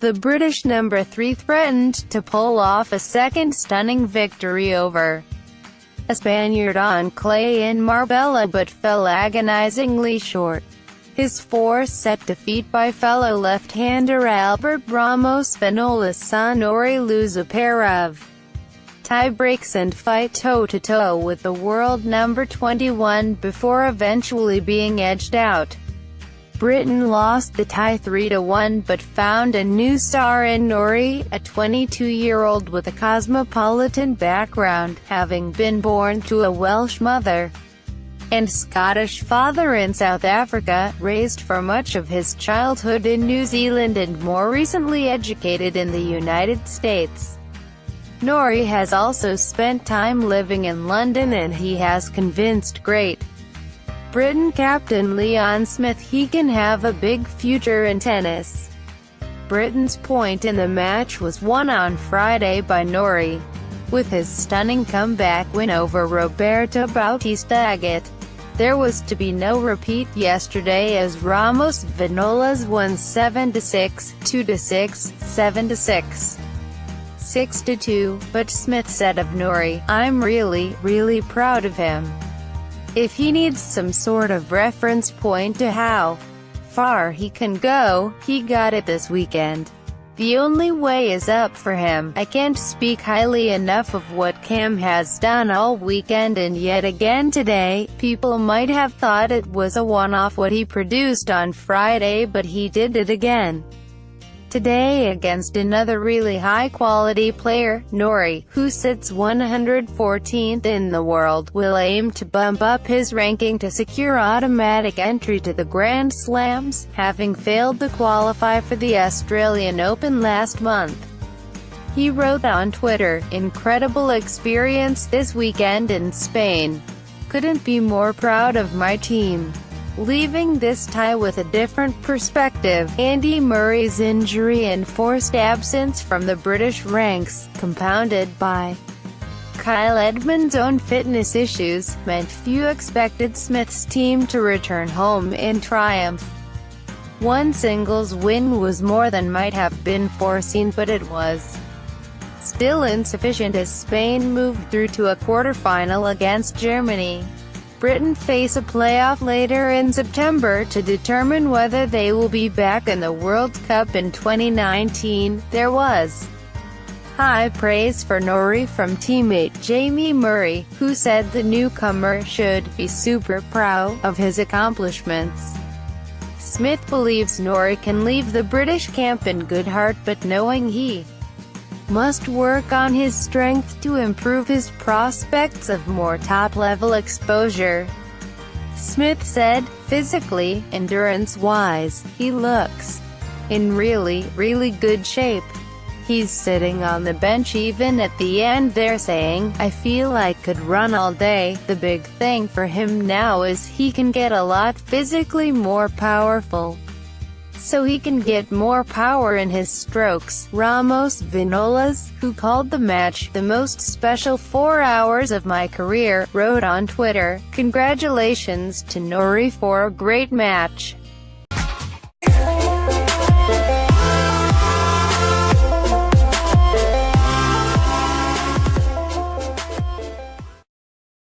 The British number 3 threatened to pull off a second stunning victory over a Spaniard on clay in Marbella but fell agonizingly short. His four-set defeat by fellow left-hander Albert Ramos Vinola's son Norrie lose a pair of tie-breaks and fight toe-to-toe with the world number 21 before eventually being edged out. Britain lost the tie 3-1 but found a new star in Norrie, a 22-year-old with a cosmopolitan background, having been born to a Welsh mother and Scottish father in South Africa, raised for much of his childhood in New Zealand and more recently educated in the United States. Norrie has also spent time living in London and he has convinced Great Britain captain Leon Smith he can have a big future in tennis. Britain's point in the match was won on Friday by Norrie, with his stunning comeback win over Roberto Bautista Agut. There was to be no repeat yesterday as Ramos Vinolas won 7-6, 2-6, 7-6, 6-2, but Smith said of Norrie, "I'm really proud of him. If he needs some sort of reference point to how far he can go, he got it this weekend. The only way is up for him. I can't speak highly enough of what Cam has done all weekend and yet again today. People might have thought it was a one-off what he produced on Friday, but he did it again today against another really high-quality player. Norrie, who sits 114th in the world, will aim to bump up his ranking to secure automatic entry to the Grand Slams, having failed to qualify for the Australian Open last month." He wrote on Twitter, "Incredible experience this weekend in Spain. Couldn't be more proud of my team. Leaving this tie with a different perspective." Andy Murray's injury and forced absence from the British ranks, compounded by Kyle Edmund's own fitness issues, meant few expected Smith's team to return home in triumph. One singles win was more than might have been foreseen, but it was still insufficient as Spain moved through to a quarter-final against Germany. Britain face a playoff later in September to determine whether they will be back in the World Cup in 2019. There was high praise for Norrie from teammate Jamie Murray, who said the newcomer should be super proud of his accomplishments. Smith believes Norrie can leave the British camp in good heart, but knowing he must work on his strength to improve his prospects of more top-level exposure. Smith said, "Physically, endurance-wise, he looks in really good shape. He's sitting on the bench even at the end there saying, I feel I could run all day. The big thing for him now is he can get a lot physically more powerful, so he can get more power in his strokes." Ramos Vinolas, who called the match the most special 4 hours of my career, wrote on Twitter, "Congratulations to Norrie for a great match.